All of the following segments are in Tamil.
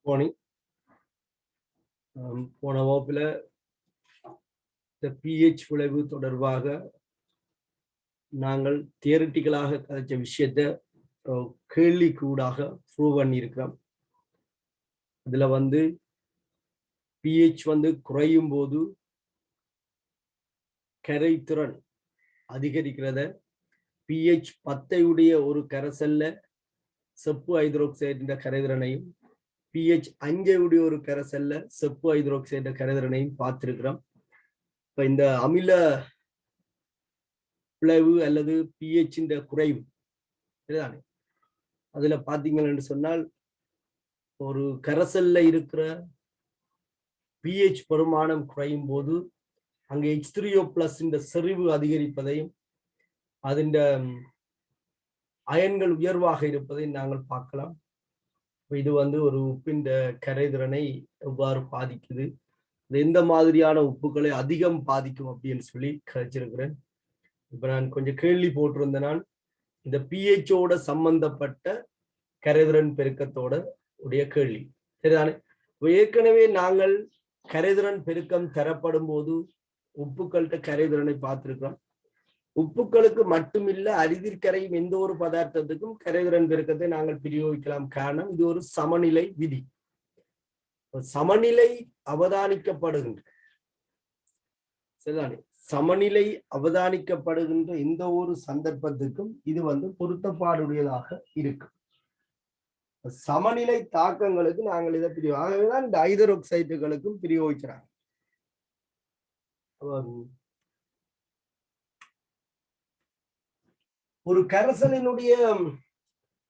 மார்னிங். போன வகுப்பில் இந்த பிஹெச் விளைவு தொடர்பாக நாங்கள் தியரிட்டிக்கலாக கதைச்ச விஷயத்தை கேள்வி கூடாக ப்ரூவ் பண்ணியிருக்கிறோம். இதுல பிஹெச் குறையும் போது கரைத்திறன் அதிகரிக்கிறத பிஹெச் 10 ஒரு கரைசல்ல செப்பு ஹைட்ரோக்சைடு கரைதிறனையும் பிஹெச் 5 ஒரு கரைசல்ல செப்பு ஹைட்ரோக்சைடு கரைதிறனையும் பார்த்திருக்கிறோம். இப்ப இந்த அமில விளைவு அல்லது பிஹெச் குறைவு சரிதானே, அதுல பாத்தீங்கன்னு சொன்னால் ஒரு கரைசல்ல இருக்கிற பிஹெச் பெருமானம் குறையும் போது அங்க H3O+ செறிவு அதிகரிப்பதையும் அதன் அயன்கள் உயர்வாக இருப்பதையும் நாங்கள் பார்க்கலாம். இது ஒரு உப்பின் கரைதிறனை எவ்வாறு பாதிக்குது, எந்த மாதிரியான உப்புகளை அதிகம் பாதிக்கும் அப்படின்னு சொல்லி கழிச்சிருக்கிறேன். இப்ப நான் கொஞ்சம் கேள்வி போட்டிருந்தேன். நான் இந்த பிஹெச்சோட சம்பந்தப்பட்ட கரைதிறன் பெருக்கத்தோட உடைய கேள்வி சரிதானே. ஏற்கனவே நாங்கள் கரைதிறன் பெருக்கம் தரப்படும் போது உப்புக்கள்கிட்ட கரைதிறனை பார்த்திருக்கிறோம். உப்புக்களுக்கு மட்டுமில்ல அரிதிற்கரையும் எந்த ஒரு பதார்த்தத்துக்கும் கரைதிறன் பெருக்கத்தை நாங்கள் பிரயோகிக்கலாம். காரணம் இது ஒரு சமநிலை விதி. சமநிலை அவதானிக்கப்படுகின்ற சரிதானே, சமநிலை அவதானிக்கப்படுகின்ற எந்த ஒரு சந்தர்ப்பத்துக்கும் இது பொருத்தப்பாடுடையதாக இருக்கும். சமநிலை தாக்கங்களுக்கு நாங்கள் இதை ஆகவேதான் இந்த ஹைட்ரோக்சைடுகளுக்கும் பிரயோகிக்கிறாங்க. ஒரு கரைசலினுடைய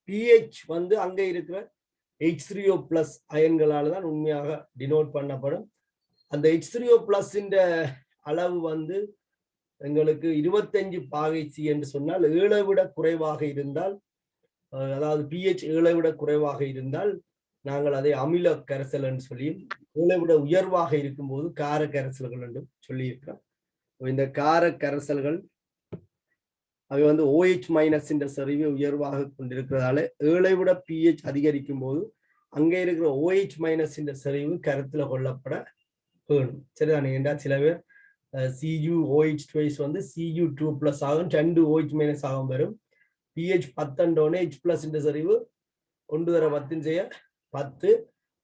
பிஹெச் அங்க இருக்கிற H3O+ அயன்களால தான் உண்மையாக டினோட் பண்ணப்படும். அந்த H3O+ அளவு எங்களுக்கு 25 பாகை என்று சொன்னால் 7 விட குறைவாக இருந்தால், அதாவது பிஹெச் 7 விட குறைவாக இருந்தால் நாங்கள் அதை அமில கரைசல் என்று சொல்லியும், 7 விட உயர்வாக இருக்கும்போது கார கரைசல்கள் என்று சொல்லியிருக்கிறோம். இந்த கார கரைசல்கள் அவை OH- செறிவு உயர்வாக கொண்டிருக்கிறதால 7 விட பிஹெச் அதிகரிக்கும் போது அங்கே இருக்கிற OH- செறிவு கருத்துல கொள்ளப்பட வேணும் சரிதானே. என்றால் சில பேர் CuOH twice Cu2+ ஆகும், 2 OH- ஆகும் வரும். பிஹெச் 10 H+ செறிவு 1 × 10⁻10.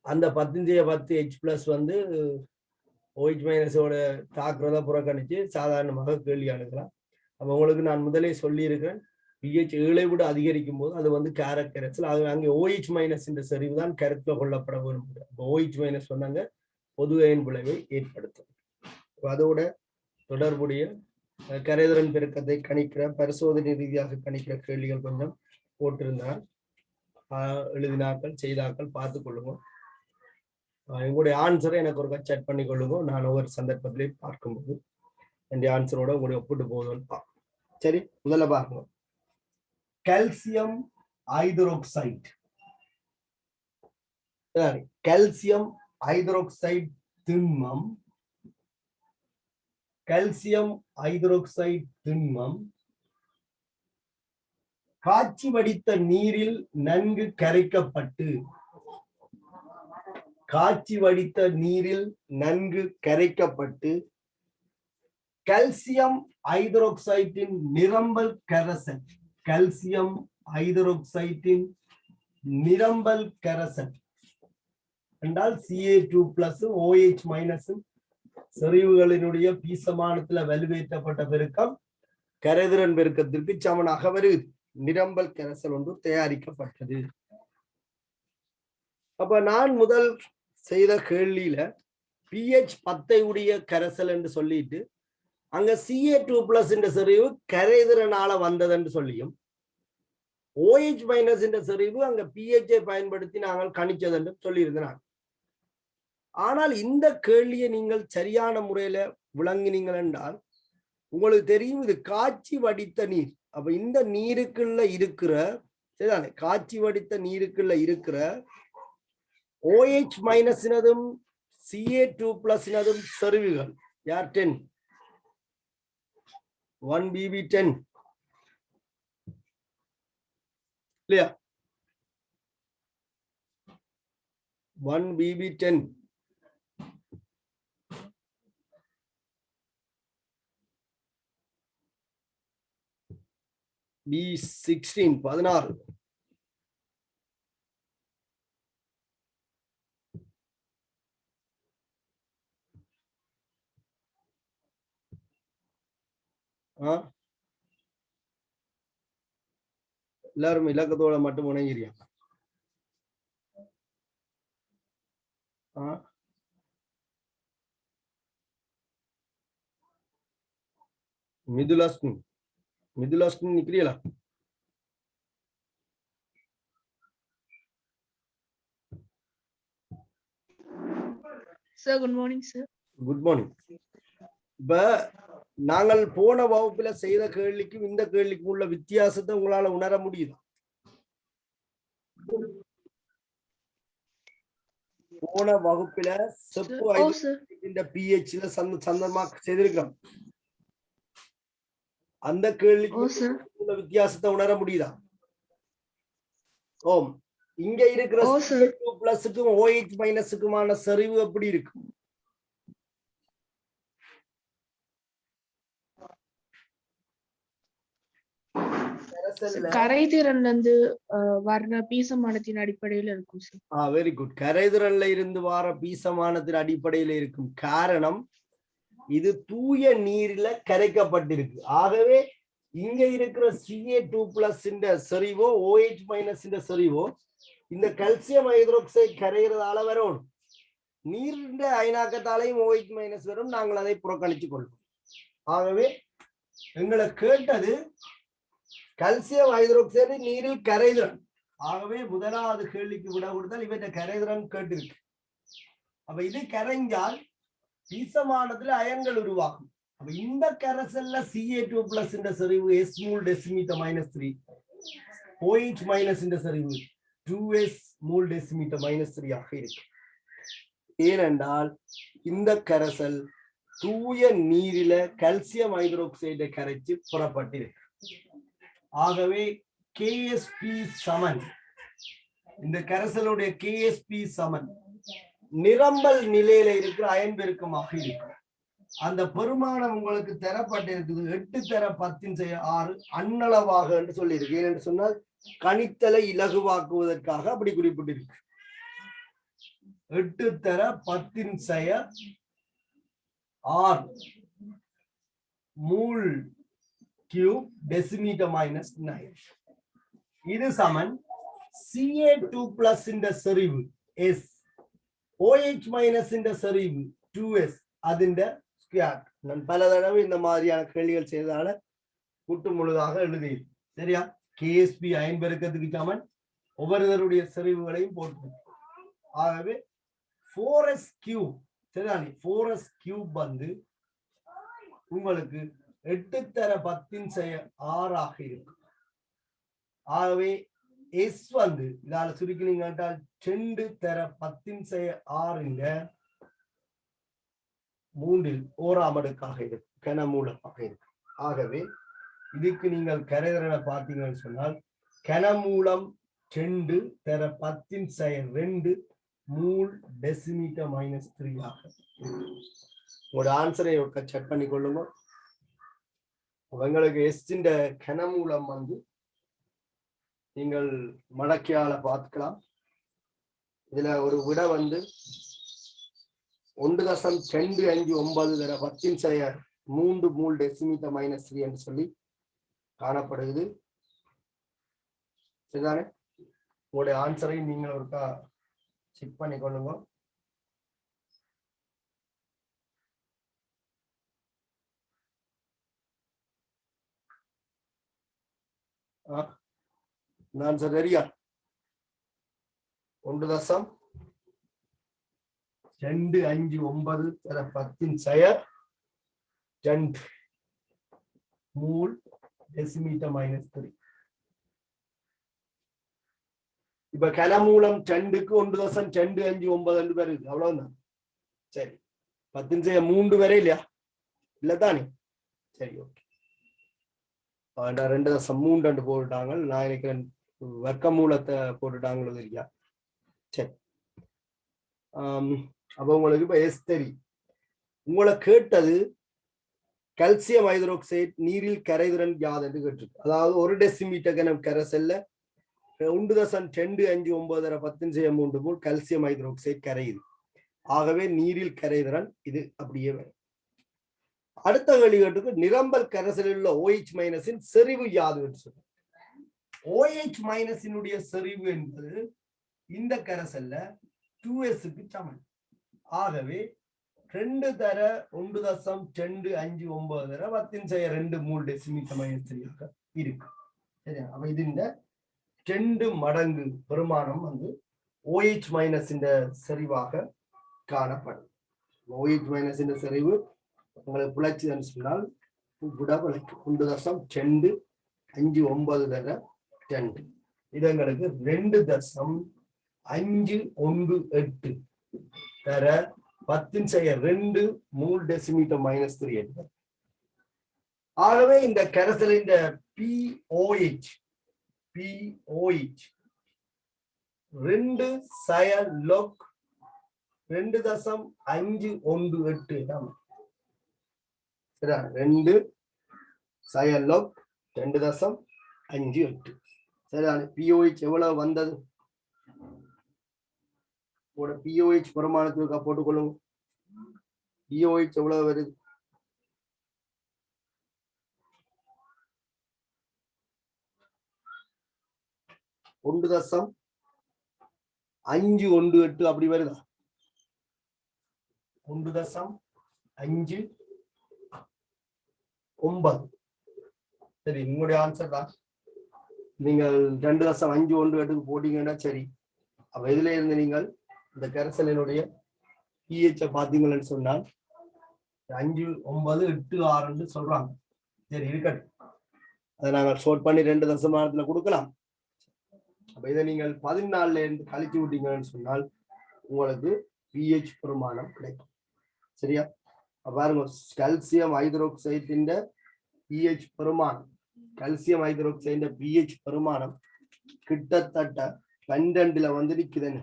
அந்த 10⁻10 H+ OH- தாக்குறத புறக்கணிச்சு சாதாரணமாக கேள்வி அணுகலாம். அப்ப உங்களுக்கு நான் முதலே சொல்லி இருக்கிறேன், பிஹெச் 7 விட அதிகரிக்கும் போது அது கார கரைசல். அது அங்கே OH- செறிவு தான் கருத்துல கொள்ளப்பட வேண்டும். OH- சொன்னாங்க பொது அயன் விளைவை ஏற்படுத்தும். அதோட தொடர்புடைய கரைதிறன் பெருக்கத்தை கணிக்கிற பரிசோதனை ரீதியாக கணிக்கிற கேள்விகள் கொஞ்சம் போட்டிருந்தால் எழுதினாக்கள் செய்தாக்கள் பார்த்து கொள்ளுங்க. உங்களுடைய ஆன்சரை எனக்கு ஒரு செக் பண்ணி கொள்ளுங்க. நான் ஒவ்வொரு சந்தர்ப்பத்திலையும் பார்க்கும்போது என் ஆன்சரோட உங்களுடைய ஒப்பிட்டு போதும்னு பார்ப்போம். சரி, முதல்ல பாருங்க. கால்சியம் ஹைட்ரோக்சைடு, கால்சியம் ஹைட்ரோக்சைடு திண்மம், கால்சியம் ஹைட்ரோக்சைடு திண்மம் காய்ச்சி வடித்த நீரில் நன்கு கரைக்கப்பட்டு, காய்ச்சி வடித்த நீரில் நன்கு கரைக்கப்பட்டு கால்சியம் ஹைட்ரோக்சைட்டின் நிரம்பல் கரைசல், கால்சியம் ஹைட்ரோக்சைட்டின் நிரம்பல் கரைசல் என்றால் Ca2+ OH- செறிவுகளினுடைய பீசமானத்துல வலுவேற்றப்பட்ட பெருக்கம் கரைதிறன் பெருக்கத்திற்கு சமனாக வருகிறது. நிரம்பல் கரைசல் ஒன்று தயாரிக்கப்பட்டது. அப்ப நான் முதல் செய்த கேள்வியில பிஹெச் 10 கரைசல் என்று சொல்லிட்டு அங்க Ca2+ செறிவு கரைதிறனால வந்தது என்று சொல்லியும், OH- செறிவு அங்க பிஹெச்சை பயன்படுத்தி நாங்கள் கணிச்சது என்று சொல்லியிருந்தேன். ஆனால் இந்த கேள்வியை நீங்கள் சரியான முறையில விளங்கினீங்கள் என்றால் உங்களுக்கு தெரியும், இது காய்ச்சி வடித்த நீர். அப்ப இந்த நீருக்குள்ள இருக்கிற சரிதானே, காய்ச்சி வடித்த நீருக்குள்ள இருக்கிற OH- Ca2+ செறிவுகள் யார் 10 1bb10 இல்லையா? 1 BB10 B16 16 எல்லாரும் இலக்கத்தோட மட்டும் முனைகிறியா மிதுலாஸ்மின் நிக்கிறீங்களா sir good morning sir. Good morning. இப்ப நாங்கள் போன வகுப்புல செய்த கேள்விக்கும் இந்த கேள்விக்கும் உள்ள வித்தியாசத்தை உங்களால உணர முடியுது? போன வகுப்புல செப்பு pHல சந்தர்மா செய்திருக்கிறோம். அந்த கேள்விக்கு உள்ள வித்தியாசத்தை உணர முடியுதா? ஓம். இங்க இருக்கிற பிளஸுக்கும் OH மைனஸுக்குமான செறிவு எப்படி இருக்கு? கரைதிறன்ல இருந்து வர்ற பீசமானத்தின் அடிப்படையில இருக்கும் சார். Very good. கரைதிறன்ல இருந்து வர பீசமானத்தின் அடிப்படையில இருக்கும். காரணம் இது தூய நீரில கரைக்கப்பட்டிருக்கு. ஆகவே இங்க இருக்கிற Ca2+ இந்த செறிவோ OH மைனஸ் இந்த செறிவோ இந்த கால்சியம் ஹைட்ரோக்சைடு கரைகிறதால வரும். நீரின் அயனாக்கத்தாலையும் OH மைனஸ் வரும். நாங்கள் அதை புறக்கணித்துக் கொள்வோம். ஆகவே எங்களை கேட்டது கால்சியம் ஹைட்ரோக்சைடு நீரில் கரைதிறன். ஆகவே முதலாவது கேள்விக்கு விட கொடுத்தால் இவற்றை கரைதிறன் கேட்டிருக்கு. அப்ப இது கரைஞ்சால் பீசமானதுல அயன்கள் உருவாகும். அப்ப இந்த கரைசல்ல Ca2+ இந்த செறிவு S mole decimetre -3, OH minus இந்த செறிவு 2S மோல் டெசிமீட்டர் -3 ஆக இருக்கு. ஏனென்றால் இந்த கரைசல் தூய நீரில கால்சியம் ஹைட்ரோக்சைடை கரைச்சு புறப்பட்டிருக்கு. ஆகவே KSP சமன், இந்த கரைசலுடைய KSP சமன் நிரம்பல் நிலையில இருக்கிற அயன் பெருக்கமாக இருக்கும். அந்த பெருமானம் உங்களுக்கு தரப்பட்டிருக்குது 8 தர 10�6 அண்ணளவாக என்று சொல்லியிருக்கு. ஏனென்று சொன்னால் கணித்தலை இலகுவாக்குவதற்காக அப்படி குறிப்பிட்டிருக்கு. 8 தர 10�6 மூல் கியூப் டெசிமீட்டர் -9. இது சமன் Ca2+ இந்த செறிவு S, OH மைனஸ் இந்த செறிவு 2S அதிண்ட ஸ்கொயர். நான் பல தடவை இந்த மாதிரியான கேள்விகள் செய்ததால கூட்டு முழுதாக எழுதி சரியா. KSP அயன் பெருக்கத்துக்கு சமன் ஒவ்வொருவருடைய செறிவுகளையும் போட்டு. ஆகவே 4S கியூப் சரிதானே. 4S கியூப் வந்து உங்களுக்கு 8 தர 10�6 ஆக இருக்கும். ஆகவே S வந்து இதால சுருக்கினீங்க 2 தர 10�6 மூன்றில் 1ஆம் அடுக்காக இருக்கும். கனமூலமாக இருக்கும். ஆகவே இதுக்கு நீங்கள் கரைதிறனை பார்த்தீங்கன்னு சொன்னால் கனமூலம் 2 தர 10�2 மூல் டெசிமீட்டர் -3 ஆக. உங்களோட ஆன்சரை செக் பண்ணி கொள்ளுங்க. உங்களுக்கு எஸ்டின் கனமூலம் வந்து நீங்கள் மடக்கியால பார்த்துக்கலாம். இதுல ஒரு விட வந்து 1.259 தர 10�3 மூல் டெசிமீட்டர் -3 என்று சொல்லி காணப்படுகிறது. சரிதானே. உங்களுடைய ஆன்சரை நீங்கள் ஒருக்கா செக் பண்ணி கொள்ளுங்க. நான் சரியா 1.259 தர 10�2 மூல் டெசிமீட்டர் -3. இப்ப கனமூலம் 2க்கு 1.259 வருது. அவ்வளவுதான். சரி 10�3 வரை இல்லையா? இல்லதானே. சரி ஓகே. 2.3 போட்டுட்டாங்க. நான் நினைக்கிறேன் வர்க்க மூலத்தை போட்டுட்டாங்களோ இல்லையா. சரி அப்ப உங்களுக்கு இப்ப எஸ் தெரியும். உங்களை கேட்டது கல்சியம் ஹைட்ரோக்சைடு நீரில் கரைதிறன் யாது என்று கேட்டிருக்கு. அதாவது 1 டெசிமீட்டர் கனம் கரைசல்ல 1.2593 மூல் கல்சியம் ஹைட்ரோக்சைடு கரையுது. ஆகவே நீரில் கரைதிறன் இது அப்படியே வரும். அடுத்த கேள்விக்கு நிரம்பல் கரைசலில் உள்ள OH மைனஸின் செறிவு யாது என்று சொல்லுங்க. OH மைனஸினுடைய செறிவு என்பது இந்த கரைசல்ல 2s சமன். ஆகவே 2 தர 1.259 தர 10 மூல் டெசிமீட்டர் மைனஸ் இருக்கு. சரியா? அப்ப இது இந்த 2 மடங்கு பெருமானம் வந்து OH மைனஸ் இந்த செறிவாக காணப்படும். OH மைனஸ் இந்த செறிவு உங்களுக்கு புழைச்சுன்னு சொன்னால் 1.259 தர 2 இது எங்களுக்கு 2.518 தர 10 மூல் டெசிமீட்டர் மைனஸ் 3. ஆகவே இந்த கரைசலின் POH 2 log 2.518 சரியா? 2 log 2.58 சரியான. POH எவ்வளவு வந்தது? POH பெருமானத்துக்கு போட்டுக்கொள்ளுங்க. POH எவ்வளவு வருது? 1.518 அப்படி வருதா? 1.59 சரி, உங்களுடைய ஆன்சர் தான். நீங்கள் 2.518 போட்டீங்கன்னா சரி. அப்ப இதுல இருந்து நீங்கள் இந்த கரைசலினுடைய pH பாத்தீங்கன்னு சொன்னால் 5.986 சொல்றாங்க. சரி இருக்கட்டும், அதை நாங்கள் ஷோர்ட் பண்ணி 2 தசமானத்துல கொடுக்கலாம். அப்ப இதை நீங்கள் 14 இருந்து கழிச்சு விட்டீங்கன்னு சொன்னால் உங்களுக்கு pH பெருமானம் கிடைக்கும். சரியா? பாருங்க, கல்சியம் ஹைட்ரோக்சைடின் pH பெருமானம், கல்சியம் ஹைட்ரோக்சைடின் pH பெருமானம் கிட்டத்தட்ட 12ல வந்து நிக்குதுன்னு,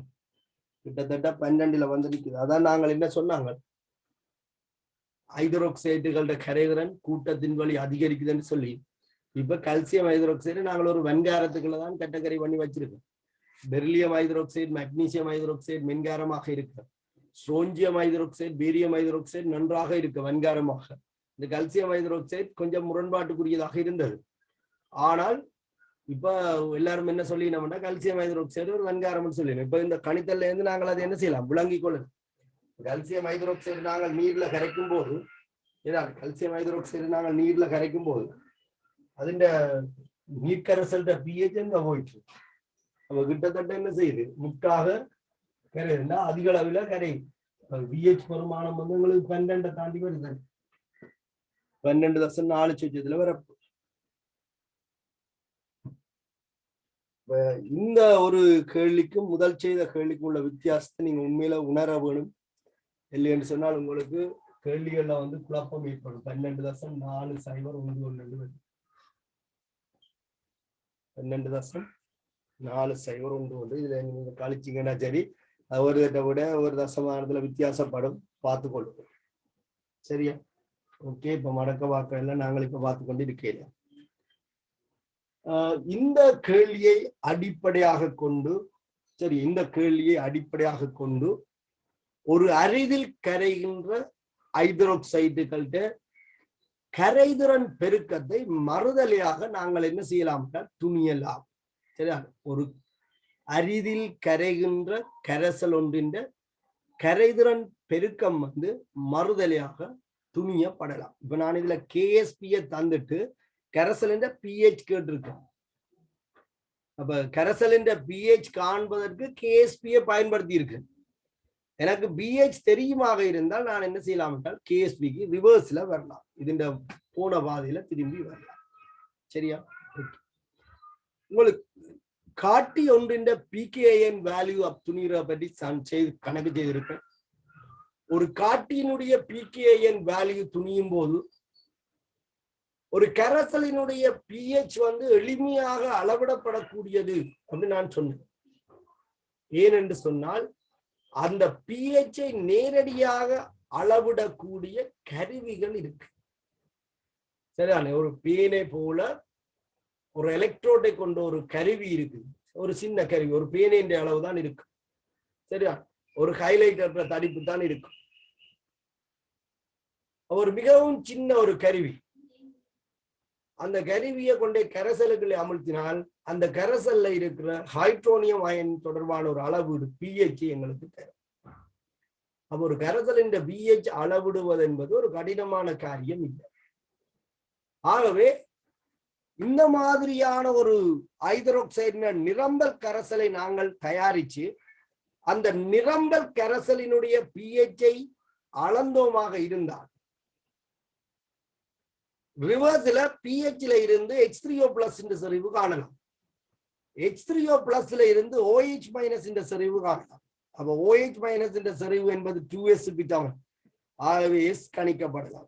கிட்டத்தட்ட 12ல வந்து நிக்குது. அதான் நாங்கள் என்ன சொன்னாங்க, ஹைட்ரோக்சைடுகளோட கரைதிறன் கூட்டத்தின் வழி அதிகரிக்குதுன்னு சொல்லி. இப்ப கல்சியம் ஹைட்ரோக்சைடு நாங்கள் ஒரு வெண்காரத்துக்குள்ள தான் கேட்டகரி பண்ணி வச்சிருக்கோம். பெரிலியம் ஹைட்ரோக்சைடு, மெக்னீசியம் ஹைட்ரோக்சைடு மென்காரமாக இருக்கு. ஸ்ட்ரோஞ்சியம் ஹைட்ரோக்சைடு, பேரியம் ஹைட்ரோக்சைடு நன்றாக இருக்கு வெண்காரமாக. இந்த கல்சியம் ஹைட்ரோக்சைடு கொஞ்சம் முரண்பாட்டுக்குரியதாக இருந்தது. ஆனால் இப்ப எல்லாரும் என்ன சொல்லினோம்னா கல்சியம் ஹைட்ரோக்சைடு ஒரு வெண்காரம்னு சொல்லிடணும். இப்ப இந்த கணித்தல்ல இருந்து நாங்கள் அதை என்ன செய்யலாம், விளங்கிக் கொள்ளணும். கல்சியம் ஹைட்ரோக்சைடு நாங்கள் நீர்ல கரைக்கும் போது, கல்சியம் ஹைட்ரோக்சைடு நாங்கள் நீர்ல கரைக்கும் போது അതിന്റെ நீர்க்கரைசல் pH எங்க போயிட்டு அப்ப கிட்டத்தட்ட என்ன செய்யுது, முட்டாக கரையுதுன்னா அதிக அளவுல கரையும். pH பெருமானம் வந்து உங்களுக்கு 12 தாண்டி வருது. 12.4 வரப்பு. இந்த ஒரு கேள்விக்கும் முதல் செய்த கேள்விக்கும் உள்ள வித்தியாசத்தை நீங்க உண்மையில உணர வேணும். இல்லைன்னு சொன்னால் உங்களுக்கு கேள்விகள்ல வந்து குழப்பம் ஏற்படும். 12.401 வருது. 12.401 இதுல நீங்க கழிச்சீங்கன்னா சரி, ஒரு விட ஒரு தசமானதுல வித்தியாசப்படும், பார்த்துக்கொள்ளும். சரியா? ஓகே, இப்ப மடக்க வாக்க எல்லாம் நாங்கள் இப்ப பார்த்து கொண்டு இருக்கிறோம். இந்த கேள்வியை அடிப்படையாக கொண்டு, சரி, இந்த கேள்வியை அடிப்படையாக கொண்டு ஒரு அரிதில் கரைகின்ற ஹைட்ரோக்சைடுகள்ட கரைதிறன் பெருக்கத்தை மறுதலையாக நாங்கள் என்ன செய்யலாம், துணியலாம். சரியா? ஒரு அரிதில் கரைகின்ற கரைசல் ஒன்றின் கரைதிறன் பெருக்கம் வந்து மறுதலையாக துணியப்படலாம். இப்ப நான் இதுல KSP தந்துட்டு கரைசலின் pH கேட்டிருக்கேன். அப்ப கரைசலின் pH காண்பதற்கு KSP பயன்படுத்தி இருக்கு. எனக்கு pH தெரியுமாக இருந்தால் நான் என்ன செய்யலாம் என்றால் KSPக்கு ரிவர்ஸ்ல வரலாம், இதுண்ட போன பாதையில திரும்பி வரலாம். சரியா? உங்களுக்கு காட்டி ஒன்றின் pKn வேல்யூ துணிகிற பற்றி கணக்கு செய்திருப்பேன். ஒரு காட்டியினுடைய pKn வேல்யூ துணியும் போது ஒரு கரைசலினுடைய pH வந்து எளிமையாக அளவிடப்படக்கூடியது அப்படின்னு நான் சொன்னேன். ஏனென்று சொன்னால் அந்த pH-ஐ நேரடியாக அளவிடக்கூடிய கருவிகள் இருக்கு. சரிதானே? ஒரு பேனை போல ஒரு எலக்ட்ரோடை கொண்ட ஒரு கருவி இருக்கு. ஒரு சின்ன கருவி, ஒரு பேனின் அளவு தான் இருக்கு. சரியா? ஒரு ஹைலைட்டர் தடிப்பு தான் இருக்கு. ஒரு மிகவும் சின்ன ஒரு கருவி. அந்த கருவியை கொண்டே கரைசலுக்குள்ளே அமுழ்த்தினால் அந்த கரைசல்ல இருக்கிற ஹைட்ரோனியம் அயன் தொடர்பான ஒரு அளவீடு pH எங்களுக்கு தரும். அப்ப ஒரு கரைசலின் pH அளவிடுவது என்பது ஒரு கடினமான காரியம் இல்லை. ஆகவே இந்த மாதிரியான ஒரு ஹைட்ரோக்சைடு நிரம்பல் கரைசலை நாங்கள் தயாரிச்சு அந்த நிரம்பல் கரைசலினுடைய pH-ஐ அளந்தோமாக இருந்தால் ரிவர்ஸ்ல pH-ல இருந்து H3O+ என்ற செறிவு காணலாம். H3O+ இருந்து OH- என்ற செறிவு காணலாம். அப்ப OH- என்ற செறிவு என்பது 2s-க்கு சமம். ஆகவே S கணிக்கப்படலாம்.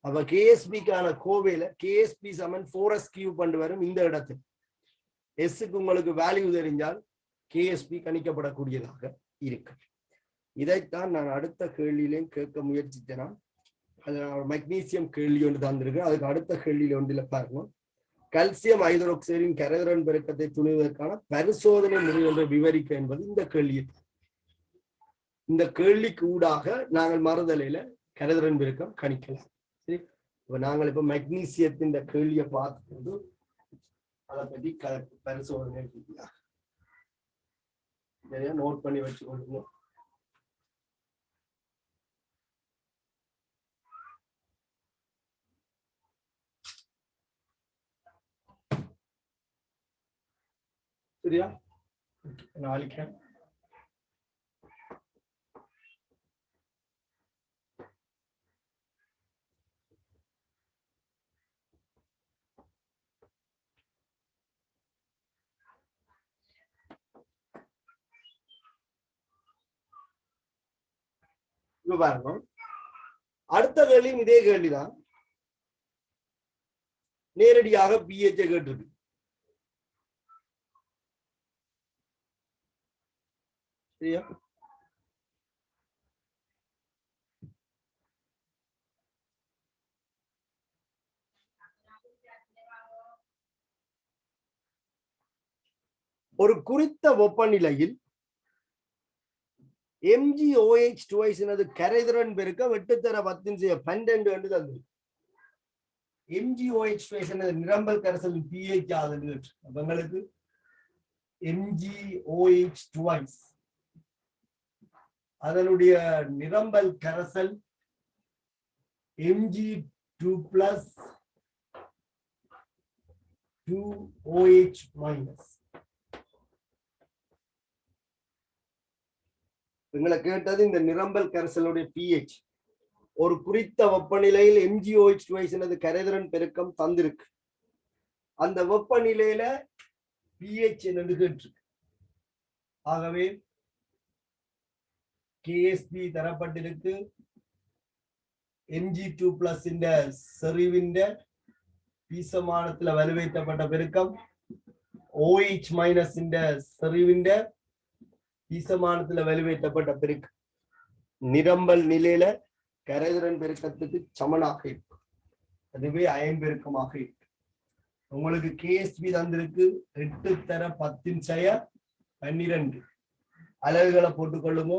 அப்ப KSB-க்கான கோவையில KSB = 4s³ கொண்டு வரும். இந்த இடத்தில் S-க்கு உங்களுக்கு வேல்யூ தெரிஞ்சால் KSB கணிக்கப்படக்கூடியதாக இருக்கு. இதைத்தான் நான் அடுத்த கேள்வியிலையும் கேட்க முயற்சித்தேன். அது மெக்னீசியம் கேள்வி ஒன்று தந்திருக்கு. அதுக்கு அடுத்த கேள்வியில ஒன்றில் பாருங்க, கல்சியம் ஹைட்ரோக்சைடின் கரைதிறன் பெருக்கத்தை துணிவதற்கான பரிசோதனை முறை ஒன்றை விவரிக்க என்பது இந்த கேள்வி. இந்த கேள்விக்கு ஊடாக நாங்கள் மறுதலையில கரைதிறன் பெருக்கம் கணிக்கலாம். சரி, இப்ப நாங்கள் இப்ப மெக்னீசியத்தின் கேள்வியை பார்த்து அதை பற்றி பரிசோதனை நோட் பண்ணி வச்சுக்கொள்ளுங்க. சரியா? நாளைக்கு பாருங்க, அடுத்த கேள்வியும் இதே கேள்விதான். நேரடியாக pH கேட்டிருக்கு. சரியா? ஒரு குறித்த வெப்பநிலையில் MgOH கரைதிறன் பெருக்கம் 8x10⁻12 என்று தந்தது. MgOH நிரம்பல் கரைசலின் pH ஆகுது. உங்களுக்கு MgOH அதனுடைய நிரம்பல் கரைசல் Mg2+ 2OH-. எங்களை கேட்டது இந்த நிரம்பல் கரைசலுடைய pH. ஒரு குறித்த வெப்பநிலையில் MgOH கரைதிறன் பெருக்கம் தந்திருக்கு. அந்த வெப்பநிலையில pH என்னன்னு கேட்டிருக்கு. ஆகவே KSB தரப்பட்டிருக்கு. Mg2+ இந்த செறிவின் பீசமானத்துல வலுவைத்தப்பட்ட பெருக்கம் OH- இந்த செறிவின் பீசமானத்துல வலுவைத்தப்பட்ட பெருக்கம் நிரம்பல் நிலையில கரைதிறன் பெருக்கத்துக்கு சமனாக இருக்கு. அதுவே அயன் பெருக்கமாக இருக்கு. உங்களுக்கு KSB தந்திருக்கு 8x10⁻12 அலகுகளை போட்டுக்கொள்ளுங்க.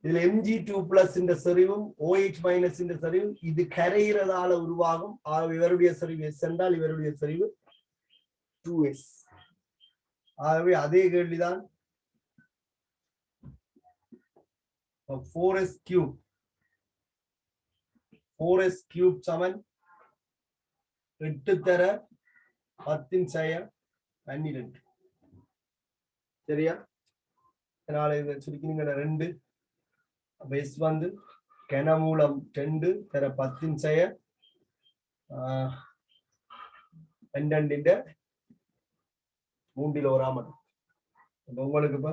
இதுல Mg2+ இந்த செறிவும் OH- இந்த செறிவும் இது கரைகிறதால உருவாகும். இவருடைய செறிவு S என்றால் இவருடைய செறிவு 2s. ஆகவே அதே கேள்விதான். 4s³ 4s³ சமன் 8x10⁻12. சரியா? அதனால இதை சுருக்கினீங்க 2. அப்ப S வந்து கனமூலம் 2×10⁻²⁰. உங்களுக்கு இப்ப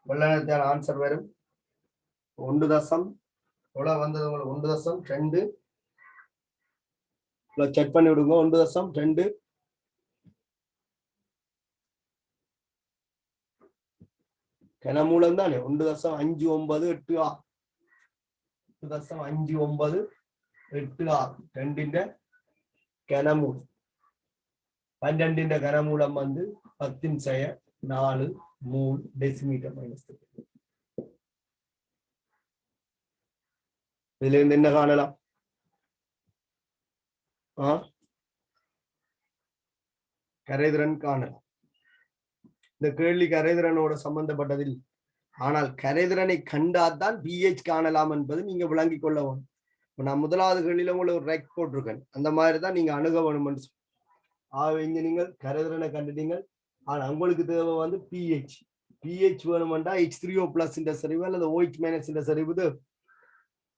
வெள்ளத்தான ஆன்சர் வரும் 1. எவ்வளவு வந்தது உங்களுக்கு? 1.2 செக் பண்ணி விடுங்க. 1.2 . கனமூலம் தானே 1.5986 1.5986 2ന്റെ கனமூலம் 12ന്റെ கனமூலம் வந்து 10⁻⁴ மூல் டெசிமீட்டர் மைனஸ். இதுல இருந்து என்ன காணலாம்? கரைதிறன் காணலாம். இந்த கேள்வி கரைதிறனோட சம்பந்தப்பட்டதில், ஆனால் கரைதிறனை கண்டாதான் பிஹெச் காணலாம் என்பது நீங்க விளங்கிக் கொள்ள வேணும். நான் முதலாவது கேள்வியில உங்களுக்கு ஒரு ரெக் போட்டிருக்கேன், அந்த மாதிரிதான் நீங்க அணுக வேணும்னு சொல்லி. இங்க நீங்கள் கரைதிறனை கண்டுட்டீங்க, ஆனா உங்களுக்கு தேவை வந்து பிஹெச். பிஹெச் வேணுமெண்டா H3O+ இந்த சரிவு அல்லது OH- இந்த சரிவு.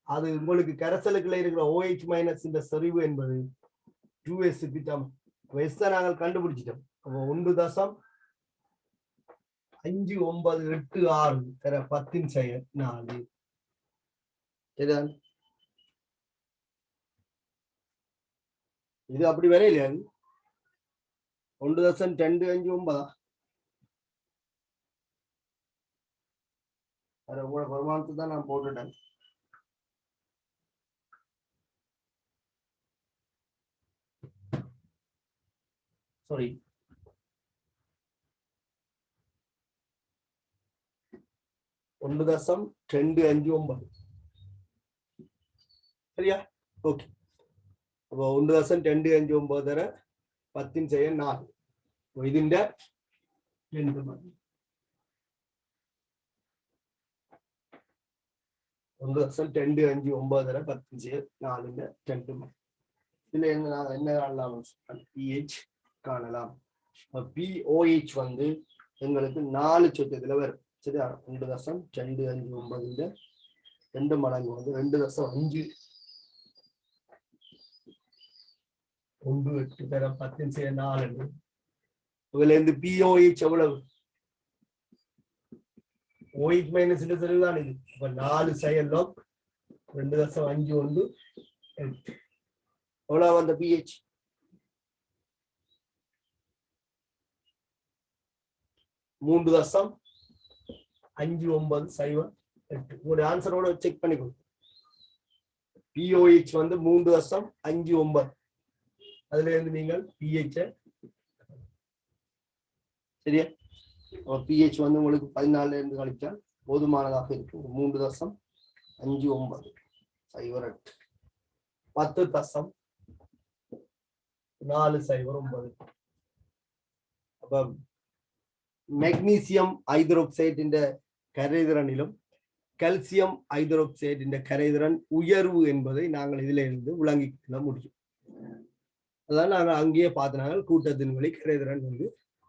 அது உங்களுக்கு கரைசலுக்குள்ள இருக்கிற OH- இந்த சரிவு என்பது 2s சமம். நாங்கள் கண்டுபிடிச்சிட்டோம். 1.5986 தர 10⁻⁴. இது அப்படி வரையில 1.259 வருமானத்தை தான் நான் போட்டுட்டேன். சாரி, $1.259. சரியா? ஓகே. அப்போ 1.259 தர 10⁻⁴. ഇതിന്റെ 1.259 தர 10⁻⁴ 2. இதுல என்ன காணலாம்? பிஹெச் காணலாம். POH வந்து எங்களுக்கு 4 சொட்டு இதுல வரும். சரியா? 1.259 2 மடங்கு வந்து 2.5 1 தர 10⁻⁴. இதுல இருந்து POH எவ்வளவு? OH- இந்த சரிவுதான் இது. அப்ப 4 log 2.51 எவ்வளவு அந்த pH? 3.5908. ஒரு ஆன்சரோட செக் பண்ணிக்கோ. POH வந்து 3.59. அதுல இருந்து நீங்கள் pH சரியா? pH வந்து உங்களுக்கு 14 இருந்து கழிச்சால் போதுமானதாக இருக்கு. 3.5908 10.409. அப்ப மெக்னீசியம் ஹைட்ரோக்சைடின் கரைதிறனிலும் கால்சியம் ஹைட்ரோக்சைடின் கரைதிறன் உயர்வு என்பதை நாங்கள் இதுல இருந்து விளங்கிக் கொள்ள முடியும். அதான் நாங்கள் அங்கேயே பார்த்தனால கூட்டத்தின் வழி கரைதிறன் வந்து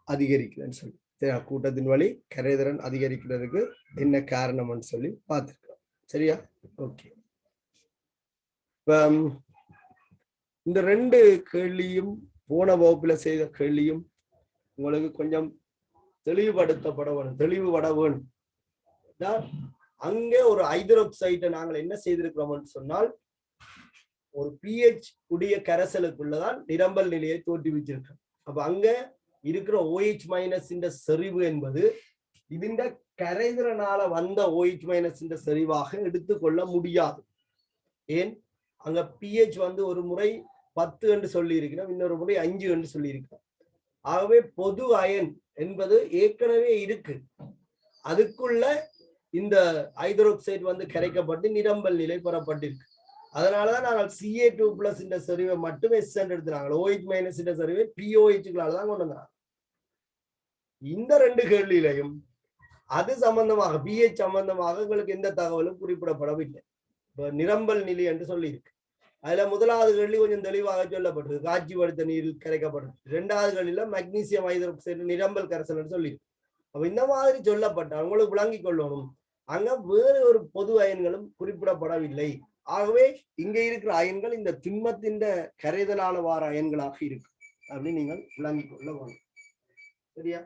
அதிகரிக்கிறேன்னு சொல்லி. சரி, கூட்டத்தின் வழி கரைதிறன் அதிகரிக்கிறதுக்கு என்ன காரணம்னு சொல்லி பார்த்துருக்கோம். சரியா? ஓகே. இந்த 2 கேள்வியும் போன வகுப்புல செய்த கேள்வியும் உங்களுக்கு கொஞ்சம் தெளிவுபட வேணும். அங்கே ஒரு ஹைட்ரோக்சைடை நாங்கள் என்ன செய்திருக்கிறோம்னு சொன்னால், ஒரு pH உடைய கரைசலுக்குள்ளதான் நிரம்பல் நிலையை தோற்றுவிச்சிருக்கோம். அப்ப அங்க இருக்கிற OH- இந்த செறிவு என்பது இதுண்ட கரைதிறனால வந்த OH- இந்த செறிவாக எடுத்துக்கொள்ள முடியாது. ஏன்? அங்க pH வந்து ஒரு முறை 10 என்று சொல்லி இருக்கிறோம், இன்னொரு முறை 5 என்று சொல்லி இருக்கிறோம். ஆகவே பொது அயன் என்பது ஏற்கனவே இருக்கு, அதுக்குள்ள இந்த ஹைட்ரோக்சைடு வந்து கரைக்கப்பட்டு நிரம்பல் நிலை பெறப்பட்டிருக்கு. அதனாலதான் நாங்கள் Ca2+ இந்த செறிவை மட்டும் S எடுத்துறாங்க. OH- இந்த செறிவை POH-களால தான் கொண்டு வந்தாங்க. இந்த 2 கேள்வியிலையும் அது சம்பந்தமாக pH சம்பந்தமாக உங்களுக்கு எந்த தகவலும் குறிப்பிடப்படவில்லை. நிரம்பல் நிலை என்று சொல்லி இருக்கு. அதுல முதலாவது கேள்வி கொஞ்சம் தெளிவாக சொல்லப்பட்டது, காட்சிப்படுத்த நீரில் கரைக்கப்பட்டது. 2வது கேள்வியில மெக்னீசியம் ஹைட்ரோக்சைடு நிரம்பல் கரைசல் சொல்லி இருக்கு. அப்ப இந்த மாதிரி சொல்லப்பட்ட உங்களுக்கு விளங்கிக் கொள்ளணும், அங்க வேறு ஒரு பொது அயன்களும் குறிப்பிடப்படவில்லை. ஆகவே இங்க இருக்கிற அயன்கள் இந்த திண்மத்தின் கரைதலான வார அயன்களாக இருக்கு அப்படின்னு நீங்கள் விளங்கிக் கொள்ள வேணும். சரியா?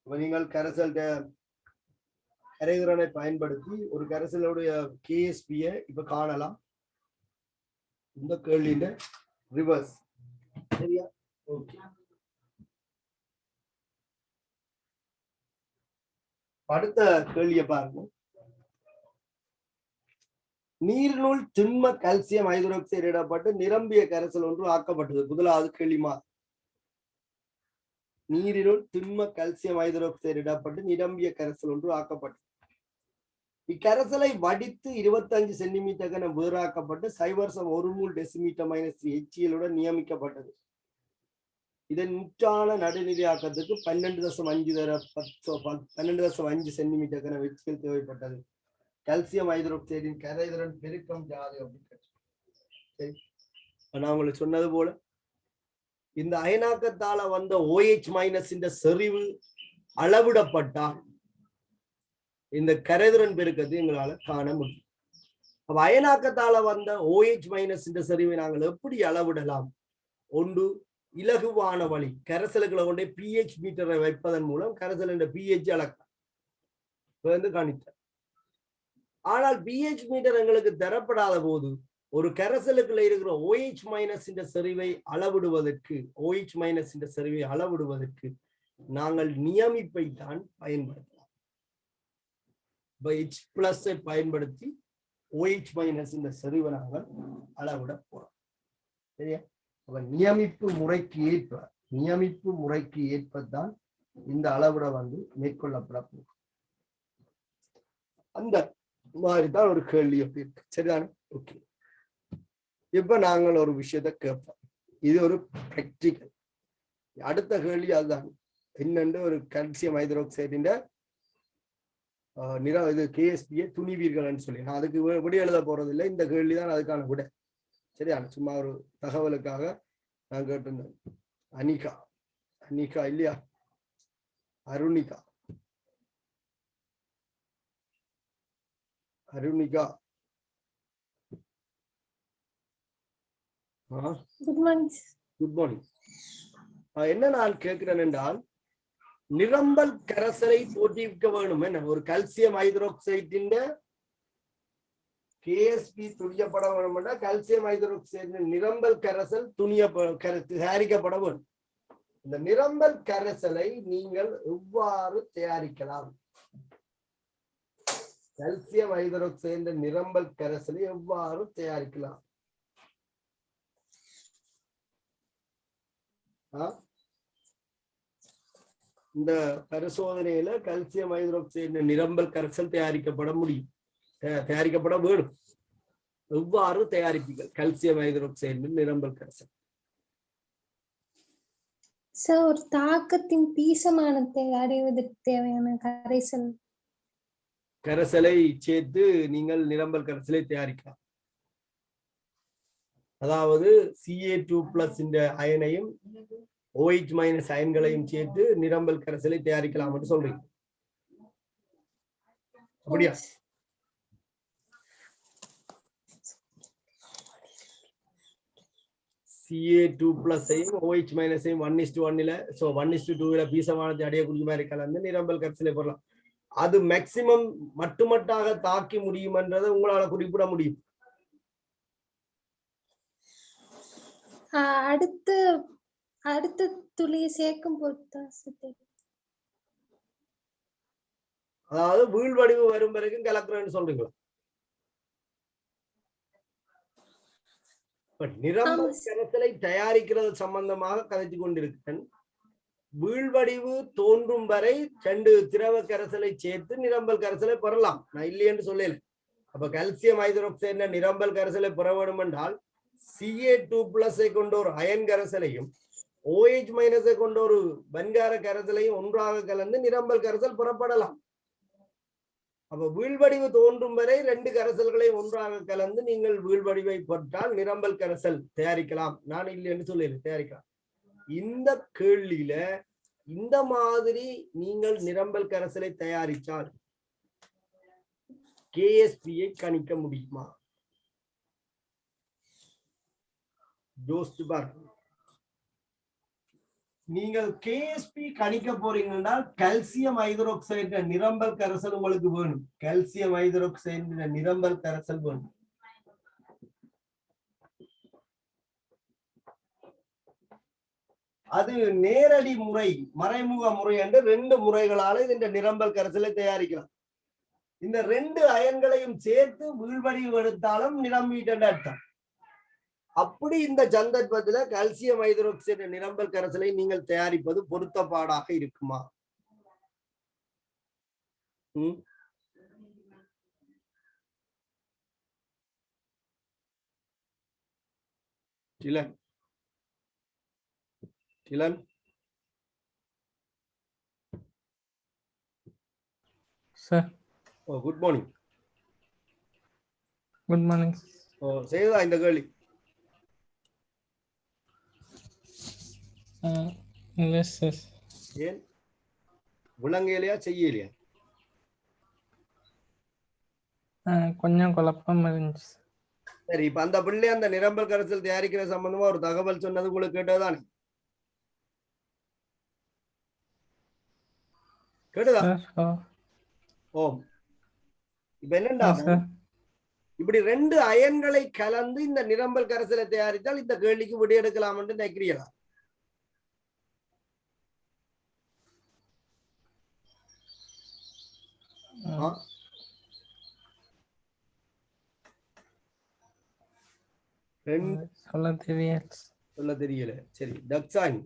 நீங்கள் கரைதிறனை பயன்படுத்தி ஒரு கரைசலுடைய KSP-யை இப்ப காணலாம். இந்த கேள்வியில ரிவர்ஸ். சரியா? ஓகே. அடுத்த கேள்வியை பாருங்க. நீரினுள் திண்ம கால்சியம் ஹைட்ராக்சைடு இடப்பட்டு நிரம்பிய கரைசல் ஒன்று ஆக்கப்பட்டது. முதலாவது கேள்விமா, நீரினுள் திண்ம கால்சியம் ஹைட்ராக்சைடு இடப்பட்டு நிரம்பிய கரைசல் ஒன்று ஆக்கப்பட்டது. இக்கரைசலை வடித்து 25 சென்டிமீட்டர் என வேறாக்கப்பட்டு 0.1 மூல் டெசிமீட்டர் -HCl நியமிக்கப்பட்டது. இதன் முற்றான நடுநிலையாக்கத்துக்கு 12.5 சென்டிமீட்டர் என HCl தேவைப்பட்டது. கால்சியம் ஹைட்ராக்சைடின் கரைதிறன் பெருக்கம் யாது அப்படின்னு நான் உங்களுக்கு சொன்னது போல இந்த அயனாக்கத்தால வந்த OH- இந்த செறிவு அளவிடப்பட்டால் இந்த கரைதிறன் பெருக்கத்தை எங்களால காண முடியும். அப்ப அயனாக்கத்தால வந்த OH- இந்த செறிவை நாங்கள் எப்படி அளவிடலாம்? ஒன்று, இலகுவான வழி, கரைசல்களை கொண்டே pH மீட்டரை வைப்பதன் மூலம் கரைசல் pH அளக்கலாம் காணித்தார். ஆனால் pH மீட்டர் எங்களுக்கு தரப்படாத போது ஒரு கரைசலுக்குள்ள இருக்கிற OH- இந்த செறிவை அளவிடுவதற்கு இந்த செறிவை அளவிடுவதற்கு நாங்கள் நியமிப்பை தான் பயன்படுத்தலாம். H+ பயன்படுத்தி OH- இந்த செறிவை நாங்கள் அளவிட போறோம். சரியா? அப்ப நியமிப்பு முறைக்கு ஏற்பதான் இந்த அளவிட மேற்கொள்ளப்பட போகும். அந்த மாதிரிதான் ஒரு கேள்வி அப்படி இருக்கு. சரிதானே? ஓகே. இப்ப நாங்கள் ஒரு விஷயத்த கேட்போம். இது ஒரு பிராக்டிகல். அடுத்த கேள்வி அதுதான், என்னென்று ஒரு கால்சியம் ஹைட்ராக்சைடின் இது KSP துணிவீர்கள் சொல்லி நான் அதுக்கு விட எழுத போறதில்லை. இந்த கேள்விதான் அதுக்கான விட. சரியான சும்மா ஒரு தகவலுக்காக நான் கேட்டிருந்தேன். அனிகா இல்லையா, அருணிகா குட் மார்னிங். என்ன நான் கேட்கிறேன் என்றால், நிரம்பல் கரைசலை தோற்றுவிக்க வேணும். என்ன ஒரு கால்சியம் ஹைட்ராக்சைடின் KSP துணியப்பட வேணும் என்றால் கால்சியம் ஹைட்ராக்சைடு நிரம்பல் கரைசல் தயாரிக்கப்பட வேண்டும். இந்த நிரம்பல் கரைசலை நீங்கள் எவ்வாறு தயாரிக்கலாம்? கால்சியம் ஹைட்ராக்சைடு நிரம்பல் கரைசலை எவ்வாறு தயாரிக்கலாம்? இந்த பரிசோதனையில கால்சியம் ஹைட்ராக்சைடு நிரம்பல் கரைசல் தயாரிக்கப்பட வேணும். எவ்வாறு தயாரிப்பீர்கள் கால்சியம் ஹைட்ராக்சைடு நிரம்பல் கரைசல்? ஒரு தாக்கத்தின் பீசமானத்தை அடைவதற்கு தேவையான கரைசலை சேர்த்து நீங்கள் நிரம்பல் கரைசலை தயாரிக்கலாம். அதாவது Ca2+ இந்த அயனையும் OH- அயன்களையும் சேர்த்து நிரம்பல் கரைசலை தயாரிக்கலாம் என்று சொல்றீங்க. அப்படியா? Ca2+ஐயும் OH- 1:1 so 1:2 பீசமானத்தை அடையக்கூடிய மாதிரி கலந்து நிரம்பல் கரைசலை போடலாம். அது மேக்சிமம் மட்டுமட்டாக தாக்கி முடியும் என்றதை உங்களால குறிப்பிட முடியும். அடுத்த துளியை சேர்க்கும் போது, அதாவது வீழ்வடிவு வரும் வரைக்கும் கலக்குறேன்னு சொல்றீங்களா? நிரம்பல் கரைசலை தயாரிக்கிறது சம்பந்தமாக கதைத்து கொண்டிருக்கேன். வீழ்வடிவு தோன்றும் வரை 2 திரவ கரைசலை சேர்த்து நிரம்பல் கரைசலை பெறலாம். நான் இல்லை என்று சொல்லல. அப்ப கால்சியம் ஹைட்ராக்சைடு நிரம்பல் கரைசலை பெற வேண்டும் என்றால் Ca2+ கொண்ட ஒரு அயன் கரைசலையும் OH- கொண்ட ஒரு வன்கார கரைசலையும் ஒன்றாக கலந்து நிரம்பல் கரைசல் பெறப்படலாம். அப்ப வீழ்வடிவு தோன்றும் வரை 2 கரைசல்களை ஒன்றாக கலந்து நீங்கள் வீழ்வடிவை பெற்றால் நிரம்பல் கரைசல் தயாரிக்கலாம். நான் இல்லை என்று சொல்லல, தயாரிக்கலாம். இந்த கேள்வியில இந்த மாதிரி நீங்கள் நிரம்பல் கரைசலை தயாரித்தால் KSP-யை கணிக்க முடியுமா? யோசித்து பாருங்க. நீங்கள் KSP கணிக்க போறீங்கன்னா கால்சியம் ஹைட்ராக்சைடு நிரம்பல் கரைசல் உங்களுக்கு வேணும். கால்சியம் ஹைட்ராக்சைடு நிரம்பல் கரைசல் வேணும். அது நேரடி முறை மறைமுக முறை என்று 2 முறைகளால இந்த நிரம்பல் கரைசலை தயாரிக்கலாம். இந்த 2 அயன்களையும் சேர்த்து வீழ்வடிவு எடுத்தாலும் நிரம்பிட்டு அர்த்தம். அப்படி இந்த சந்தர்ப்பத்தில் கால்சியம் ஹைட்ராக்சைடு நிரம்பல் கரைசலை நீங்கள் தயாரிப்பது பொருத்தப்பாடாக இருக்குமா? கிலன் கிலன் சார். ஓ குட் மார்னிங். Good morning. ஓ செய்தா இந்த கேள்வி? இல்லை சார். ஏன் விளங்கலையா செய்யலையா? கொஞ்சம் குழப்பம் இருந்துச்சு. சரி, இப்ப அந்த பிள்ளை அந்த நிரம்பல் கரைசல் தயாரிக்கிற சம்பந்தமா ஒரு தகவல் சொன்னது உங்களுக்கு கேட்டதானே? கேட்டுதா? ஓம். இப்ப என்னண்டா, இப்படி 2 அயன்களை கலந்து இந்த நிரம்பல் கரைசலை தயாரித்தால் இந்த கேள்விக்கு விடை எடுக்கலாம் என்று நினைக்கிறீங்களா? சொல்ல தெரியல. சரி, தக்ஷானி.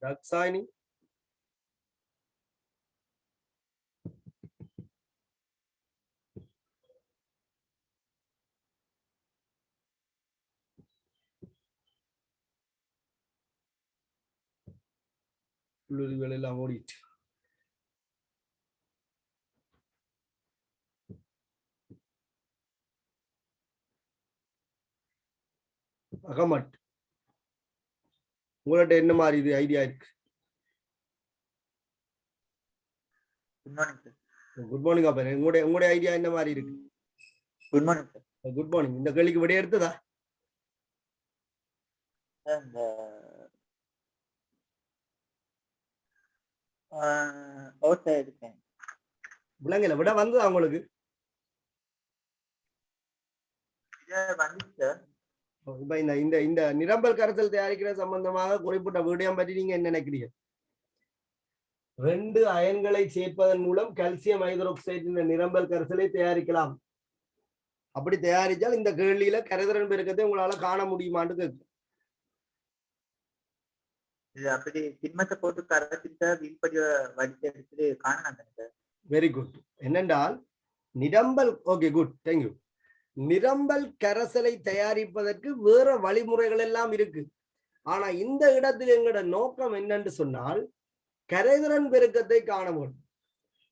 தக்ஷானி குளிர்கள் எல்லாம் ஓடிட்டு. அகமட், உங்கள்ட்ட என்ன மாதிரி இது ஐடியா இருக்கு? குட் மார்னிங் அப்பா. உங்களுடைய ஐடியா என்ன மாதிரி இருக்கு? Good morning sir. Good morning. இந்த கேள்விக்கு விடை எடுத்ததா? விலங்கல விட வந்ததா உங்களுக்கு? இப்ப இந்த இந்த நிரம்பல் கரைசல் தயாரிக்கிற சம்பந்தமாக குறிப்பிட்ட விடயம் பற்றி நீங்க என்ன நினைக்கிறீங்க? 2 அயன்களை சேர்ப்பதன் மூலம் கால்சியம் ஹைட்ராக்சைடு நிரம்பல் கரைசலை தயாரிக்கலாம். அப்படி தயாரித்தால் இந்த கேள்வியில கரைதிறன் பெருக்கத்தை உங்களால காண முடியுமான்னு கேட்கும். அப்படி திண்மத்தை போட்டு கரைச்சிட்ட வீழ்படிய வடித்து எடுத்து காணலாம். Very good. என்னென்றால் நிரம்பல், ஓகே குட், தேங்க்யூ. நிரம்பல் கரைசலை தயாரிப்பதற்கு வேற வழிமுறைகள் எல்லாம் இருக்கு. ஆனா இந்த இடத்தில் எங்களோட நோக்கம் என்னன்னு சொன்னால் கரைதிறன் பெருக்கத்தை காண வேண்டும்.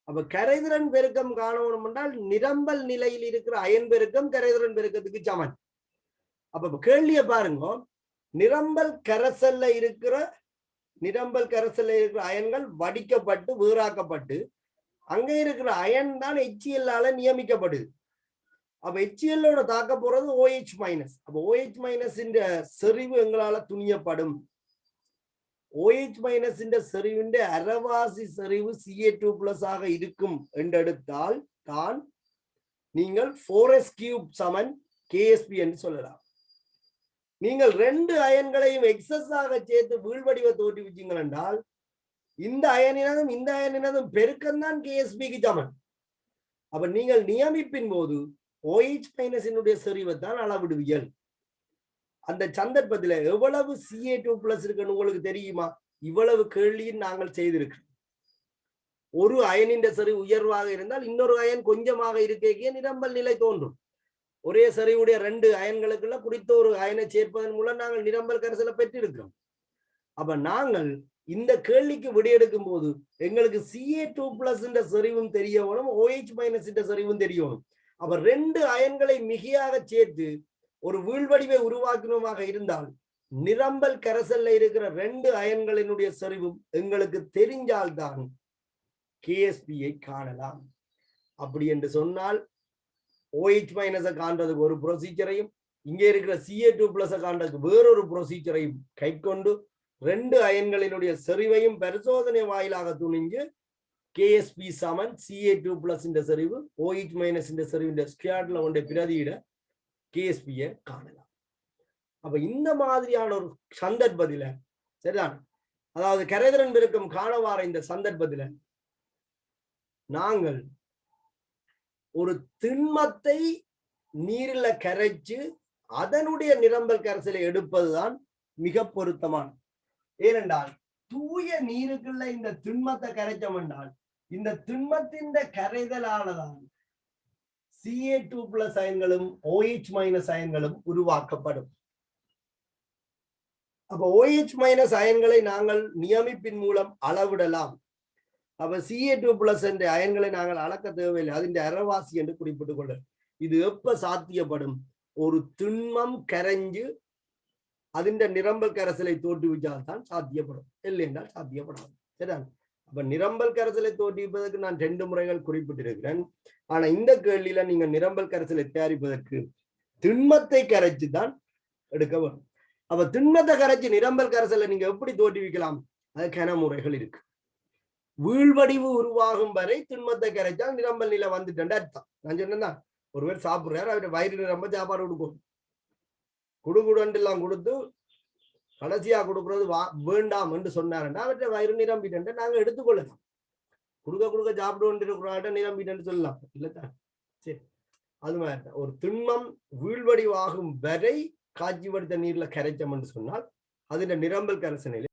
அப்ப கரைதிறன் பெருக்கம் காண வேண்டும் என்றால் நிரம்பல் நிலையில் இருக்கிற அயன் பெருக்கம் கரைதிறன் பெருக்கத்துக்கு சமன். அப்ப கேள்வியை பாருங்க, நிரம்பல் கரைசல்ல இருக்கிற அயன்கள் வடிக்கப்பட்டு வேறாக்கப்பட்டு அங்க இருக்கிற அயன் தான் HCl நியமிக்கப்படுது. அப்ப HCl தாக்க போறது OH மைனஸ். அப்ப OH மைனஸ் செறிவு எங்களால துணியப்படும். OH மைனஸ் செறிவின் அரைவாசி செறிவு Ca2+ ஆக இருக்கும் என்றெடுத்தால் தான் நீங்கள் 4s³ சமன் KSP என்று சொல்லலாம். நீங்கள் 2 அயன்களையும் எக்ஸஸ் ஆக சேர்த்து வீழ்வடிவ தோற்றுவிச்சீங்கள் என்றால் இந்த அயனினதும் இந்த அயனினதும் பெருக்கம்தான் KSPக்கு சமன். அப்ப நீங்கள் நியமிப்பின் போது OH மைனஸினுடைய செறிவைத்தான் அளவிடுவியல். அந்த சந்தர்ப்பத்தில் எவ்வளவு Ca2+ இருக்குன்னு உங்களுக்கு தெரியுமா? இவ்வளவு கேள்வியும் நாங்கள் செய்திருக்கிறோம். ஒரு அயனின் செறிவு உயர்வாக இருந்தால் இன்னொரு அயன் கொஞ்சமாக இருக்கே நிரம்பல் நிலை தோன்றும். ஒரே செறிவுடைய 2 அயன்களுக்குள்ள குறித்த ஒரு அயனை சேர்ப்பதன் மூலம் நாங்கள் நிரம்பல் கரைசலை பெற்றிருக்கிறோம். அப்ப நாங்கள் இந்த கேள்விக்கு விடையெடுக்கும் போது எங்களுக்கு Ca2+ செறிவும் தெரியணும், OH மைனஸ் செறிவும் தெரியணும். அப்ப 2 அயன்களை மிகையாக சேர்த்து ஒரு வீழ்வடிவை உருவாக்கினமாக இருந்தால் நிரம்பல் கரைசல்ல இருக்கிற 2 அயன்களினுடைய செறிவும் எங்களுக்கு தெரிஞ்சால்தான் KSPயை காணலாம். அப்படி என்று சொன்னால் OH மைனஸை காண்றதுக்கு ஒரு ப்ரொசீஜரையும் இங்கே இருக்கிற Ca2+ காண்றதுக்கு வேறொரு ப்ரொசீஜரையும் கை கொண்டு 2 அயன்களினுடைய செறிவையும் பரிசோதனை வாயிலாக துணிஞ்சு KSP சமன் Ca2+ செறிவு OH மைனஸ் செறிவின் ஸ்கொயர்ல ஒன்றை பிரதியிட கேஎஸ்பியை காணலாம். அப்ப இந்த மாதிரியான ஒரு சந்தர்ப்பத்தில சரிதான், அதாவது கரைதிறன் பெருக்கம் காணவார இந்த சந்தர்ப்பத்தில நாங்கள் ஒரு திண்மத்தை நீரில கரைச்சு அதனுடைய நிரம்பல் கரைசலை எடுப்பதுதான் மிக பொருத்தமான. ஏனென்றால் தூய நீருக்குள்ள இந்த திண்மத்தை கரைச்சோம் என்றால் இந்த திண்மத்தின் கரைதலானதான் Ca2+ அயன்களும் OH- அயன்களும் உருவாக்கப்படும். அப்ப OH- அயன்களை நாங்கள் நியமிப்பின் மூலம் அளவிடலாம். அப்ப Ca2+ என்ற அயன்களை நாங்கள் அளக்க தேவையில்லை, அதின் அரைவாசி என்று குறிப்பிட்டுக் கொள்ள. இது எப்ப சாத்தியப்படும்? ஒரு திண்மம் கரைஞ்சு அதிண்ட நிரம்பல் கரைசலை தோற்றுவிச்சால் தான் சாத்தியப்படும், இல்லை என்றால் சாத்தியப்படாது. சரிதான். அப்ப நிரம்பல் கரைசலை தோற்றுவிப்பதற்கு நான் 2 முறைகள் குறிப்பிட்டிருக்கிறேன். ஆனா இந்த கேள்வியில நீங்க நிரம்பல் கரைசலை தயாரிப்பதற்கு திண்மத்தை கரைச்சு தான் எடுக்க வேண்டும். அப்ப திண்மத்தை கரைச்சு நிரம்பல் கரைசலை நீங்க எப்படி தோற்றுவிக்கலாம்? அதுக்கான முறைகள் இருக்கு. வீழ்வடிவு உருவாகும் வரை திண்மத்தை கரைச்சால் நிரம்பல் நிலை வந்துட்டு அர்த்தம். நான் சொன்னேன், ஒருவர் சாப்பிடுறாரு, அவருடைய வயிறு நிரம்ப சாப்பாடு கொடுக்கும், குடுகுடன்ட்டு எல்லாம் கொடுத்து கடைசியா கொடுக்கறது வேண்டாம் என்று சொன்னாருன்னா அவற்றை வயிறு நிரம்பிட்டு நாங்க எடுத்துக்கொள்ளலாம். கொடுக்க சாப்பிட்டு இருக்கிறாட்ட நிரம்பிட்டு சொல்லலாம், இல்லத்தான். சரி, அது மாதிரி ஒரு திண்மம் வீழ்வடிவாகும் வரை காட்சி வடித்த நீர்ல கரைச்சோம் என்று சொன்னால் அதுல நிரம்பல் கரைசல்